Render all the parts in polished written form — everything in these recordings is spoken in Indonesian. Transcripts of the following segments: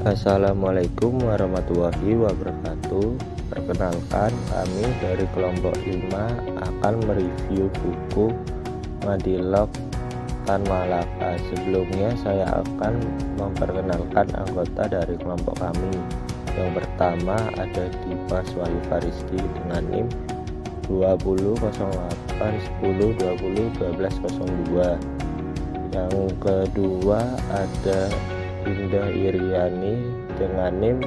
Assalamualaikum warahmatullahi wabarakatuh. Perkenalkan, kami dari kelompok 5 akan mereview buku Madilog Tan Malaka. Sebelumnya saya akan memperkenalkan anggota dari kelompok kami. Yang pertama ada Dimas Wahyu Fariski dengan NIM 200810201202. Yang kedua ada Indah Iriani dengan NIM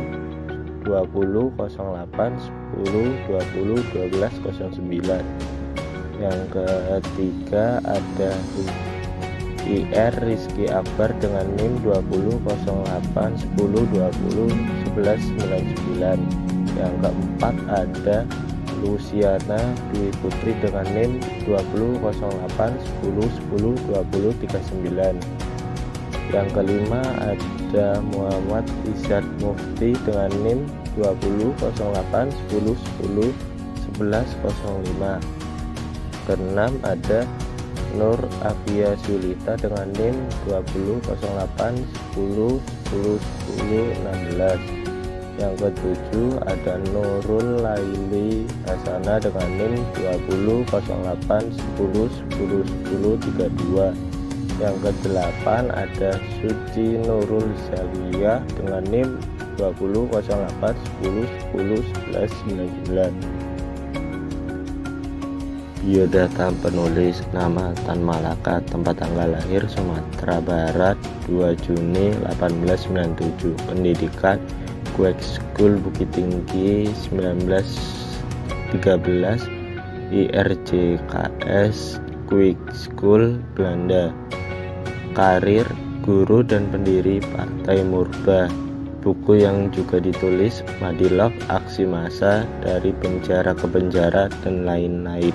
200810201209. Yang ketiga ada IR Rizky Akbar dengan NIM 200810201199. Yang keempat ada Luciana Dwi Putri dengan NIM 200810102039. Yang kelima ada Muhammad Izzat Mufti dengan NIM 200810101105. Keenam ada Nur Afia Zulita dengan NIM 2008101016. Yang ketujuh ada Nurul Laili Hasana dengan NIM 200810101032. Yang kedelapan ada Suci Nurul Zalia dengan NIM 200810101199. Biodata penulis: nama Tan Malaka, tempat tanggal lahir Sumatera Barat 2 Juni 1897, pendidikan Quake School Bukit Tinggi 1913, IRJKS Quake School Belanda. Karir guru dan pendiri Partai Murba. Buku yang juga ditulis Madilog, aksi massa dari penjara ke penjara dan lain-lain.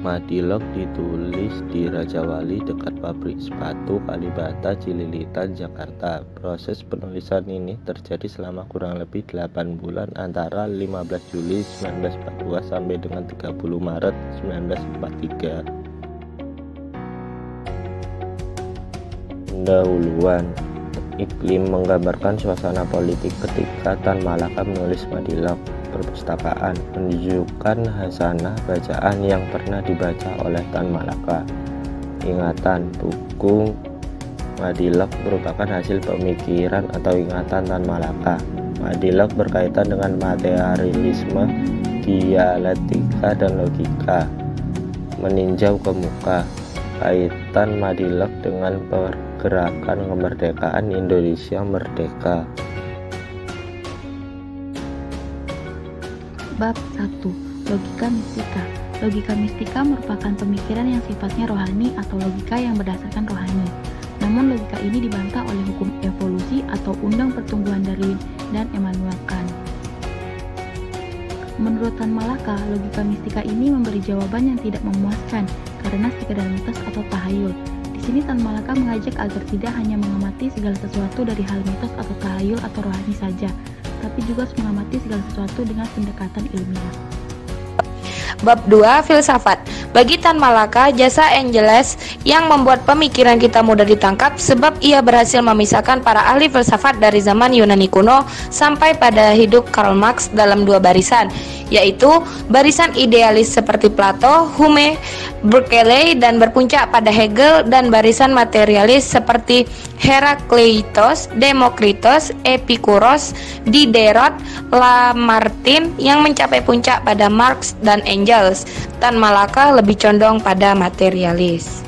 Madilog ditulis di Rajawali dekat pabrik sepatu Kalibata, Cililitan, Jakarta. Proses penulisan ini terjadi selama kurang lebih 8 bulan antara 15 Juli 1942 sampai dengan 30 Maret 1943. Pendahuluan. Iklim menggambarkan suasana politik ketika Tan Malaka menulis Madilog. Perpustakaan menunjukkan hasanah bacaan yang pernah dibaca oleh Tan Malaka. Ingatan. Buku Madilog merupakan hasil pemikiran atau ingatan Tan Malaka. Madilog berkaitan dengan materialisme, dialektika, dan logika. Meninjau ke muka. Kaitan Madilog dengan pergerakan kemerdekaan Indonesia Merdeka. Bab 1. Logika mistika. Logika mistika merupakan pemikiran yang sifatnya rohani atau logika yang berdasarkan rohani. Namun logika ini dibantah oleh hukum evolusi atau undang pertumbuhan Darwin dan Immanuel Kant. Menurut Tan Malaka, logika mistika ini memberi jawaban yang tidak memuaskan karena sekedar mitos atau tahayul. Di sini Tan Malaka mengajak agar tidak hanya mengamati segala sesuatu dari hal mitos atau tahayul atau rohani saja, tapi juga harus mengamati segala sesuatu dengan pendekatan ilmiah. Bab 2. Filsafat. Bagi Tan Malaka, jasa Angeles yang membuat pemikiran kita mudah ditangkap sebab ia berhasil memisahkan para ahli filsafat dari zaman Yunani kuno sampai pada hidup Karl Marx dalam dua barisan, yaitu barisan idealis seperti Plato, Hume, Berkeley, dan berpuncak pada Hegel, dan barisan materialis seperti Herakleitos, Demokritos, Epikuros, Diderot, Lamartine yang mencapai puncak pada Marx dan Engels. Tan Malaka lebih condong pada materialis.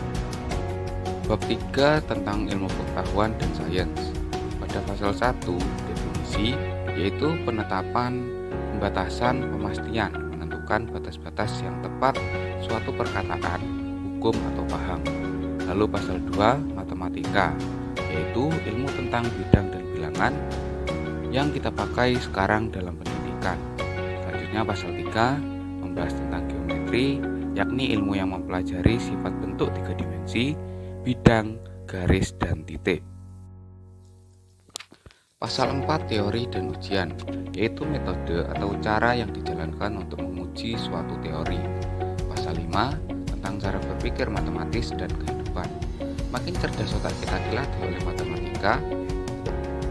Bab 3 tentang ilmu pengetahuan dan sains. Pada pasal 1 definisi, yaitu penetapan, pembatasan, pemastian, menentukan batas-batas yang tepat suatu perkataan, hukum atau paham. Lalu pasal 2 matematika, yaitu ilmu tentang bidang dan bilangan yang kita pakai sekarang dalam pendidikan. Selanjutnya pasal 3 membahas tentang geometri, yakni ilmu yang mempelajari sifat bentuk 3 dimensi, bidang, garis, dan titik. Pasal 4 teori dan ujian, yaitu metode atau cara yang dijalankan untuk menguji suatu teori. Pasal 5 tentang cara berpikir matematis dan kehidupan. Makin cerdas otak kita dilatih oleh matematika,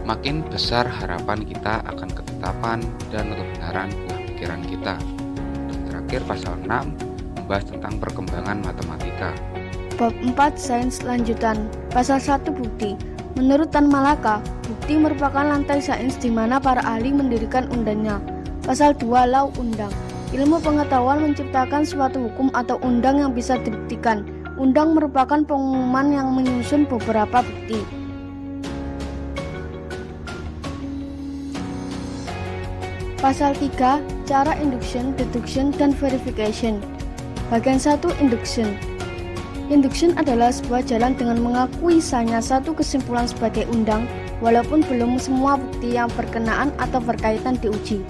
makin besar harapan kita akan ketetapan dan kebenaran buah pikiran kita. Dan terakhir pasal 6 membahas tentang perkembangan matematika. Bab 4 Sains Lanjutan. Pasal 1 Bukti. Menurut Tan Malaka, bukti merupakan lantai sains di mana para ahli mendirikan undangnya. Pasal 2 Lau Undang. Ilmu pengetahuan menciptakan suatu hukum atau undang yang bisa dibuktikan. Undang merupakan pengumuman yang menyusun beberapa bukti. Pasal 3 Cara induction, deduction, dan verification. Bagian 1 Induction. Induction adalah sebuah jalan dengan mengakui sahnya satu kesimpulan sebagai undang, walaupun belum semua bukti yang berkenaan atau berkaitan diuji.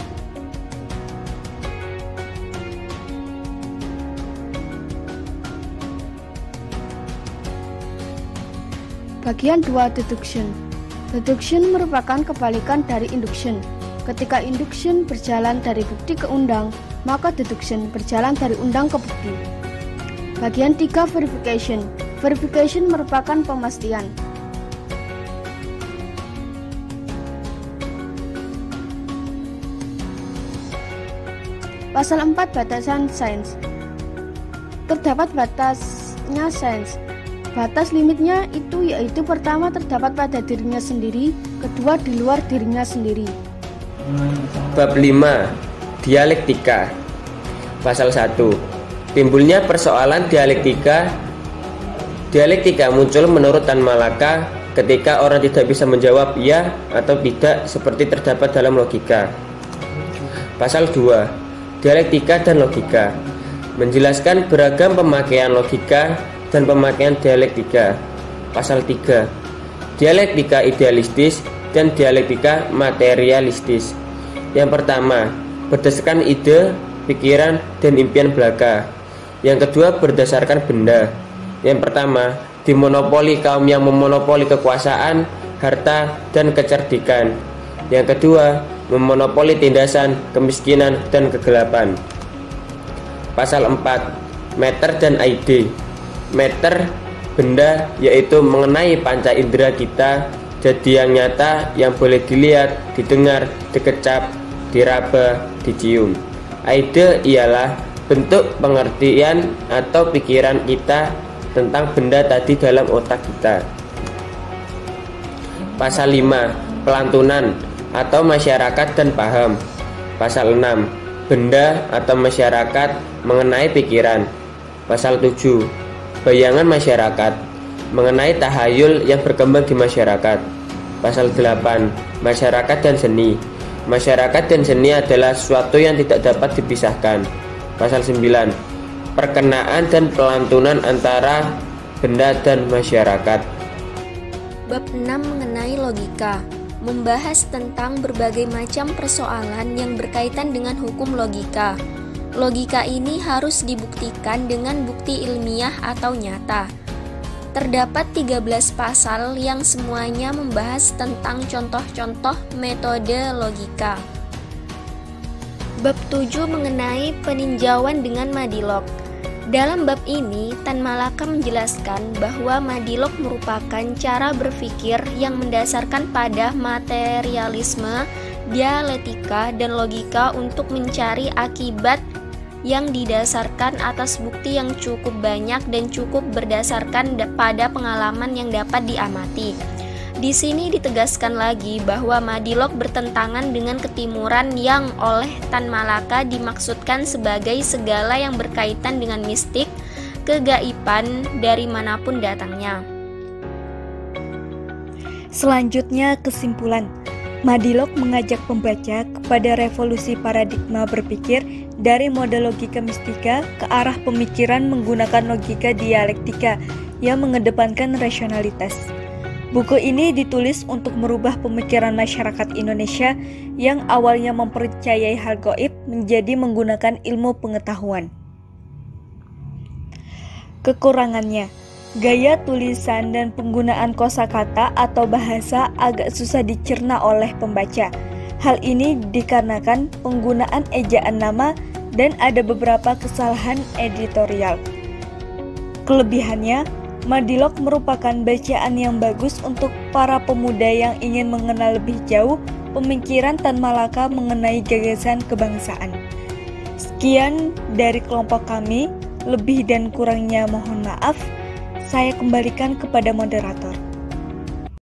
Bagian 2 Deduction. Deduction merupakan kebalikan dari induction. Ketika induction berjalan dari bukti ke undang, maka deduction berjalan dari undang ke bukti. Bagian 3 Verification. Verification merupakan pemastian. Pasal 4 Batasan sains. Terdapat batasnya sains. Batas limitnya itu yaitu pertama terdapat pada dirinya sendiri, kedua di luar dirinya sendiri. Bab 5 Dialektika. Pasal 1 Timbulnya persoalan dialektika. Dialektika muncul menurut Tan Malaka ketika orang tidak bisa menjawab ya atau tidak seperti terdapat dalam logika. Pasal 2 Dialektika dan logika. Menjelaskan beragam pemakaian logika dan pemakaian dialektika. Pasal 3 Dialektika idealistis dan dialektika materialistis. Yang pertama, berdasarkan ide, pikiran, dan impian belaka. Yang kedua, berdasarkan benda. Yang pertama, dimonopoli kaum yang memonopoli kekuasaan, harta, dan kecerdikan. Yang kedua, memonopoli tindasan, kemiskinan, dan kegelapan. Pasal 4 Matter dan ide. Matter, benda, yaitu mengenai panca indera kita, jadi yang nyata yang boleh dilihat, didengar, dikecap, diraba, dicium. Ide ialah bentuk pengertian atau pikiran kita tentang benda tadi dalam otak kita. Pasal 5 Pelantunan atau masyarakat dan paham. Pasal 6 Benda atau masyarakat mengenai pikiran. Pasal 7 Bayangan masyarakat mengenai tahayul yang berkembang di masyarakat. Pasal 8 Masyarakat dan seni. Masyarakat dan seni adalah sesuatu yang tidak dapat dipisahkan. Pasal 9 Perkenaan dan pelantunan antara benda dan masyarakat. Bab 6 mengenai logika, membahas tentang berbagai macam persoalan yang berkaitan dengan hukum logika. Logika ini harus dibuktikan dengan bukti ilmiah atau nyata. Terdapat 13 pasal yang semuanya membahas tentang contoh-contoh metode logika. Bab 7 mengenai peninjauan dengan madilog. Dalam bab ini, Tan Malaka menjelaskan bahwa madilog merupakan cara berpikir yang mendasarkan pada materialisme, dialektika, dan logika untuk mencari akibat yang didasarkan atas bukti yang cukup banyak dan cukup berdasarkan pada pengalaman yang dapat diamati. Di sini ditegaskan lagi bahwa madilog bertentangan dengan ketimuran yang oleh Tan Malaka dimaksudkan sebagai segala yang berkaitan dengan mistik, kegaiban dari manapun datangnya. Selanjutnya kesimpulan. Madilog mengajak pembaca kepada revolusi paradigma berpikir dari model logika mistika ke arah pemikiran menggunakan logika dialektika yang mengedepankan rasionalitas. Buku ini ditulis untuk merubah pemikiran masyarakat Indonesia yang awalnya mempercayai hal gaib menjadi menggunakan ilmu pengetahuan. Kekurangannya, gaya tulisan dan penggunaan kosakata atau bahasa agak susah dicerna oleh pembaca. Hal ini dikarenakan penggunaan ejaan nama dan ada beberapa kesalahan editorial. Kelebihannya, Madilog merupakan bacaan yang bagus untuk para pemuda yang ingin mengenal lebih jauh pemikiran Tan Malaka mengenai gagasan kebangsaan. Sekian dari kelompok kami, lebih dan kurangnya mohon maaf. Saya kembalikan kepada moderator.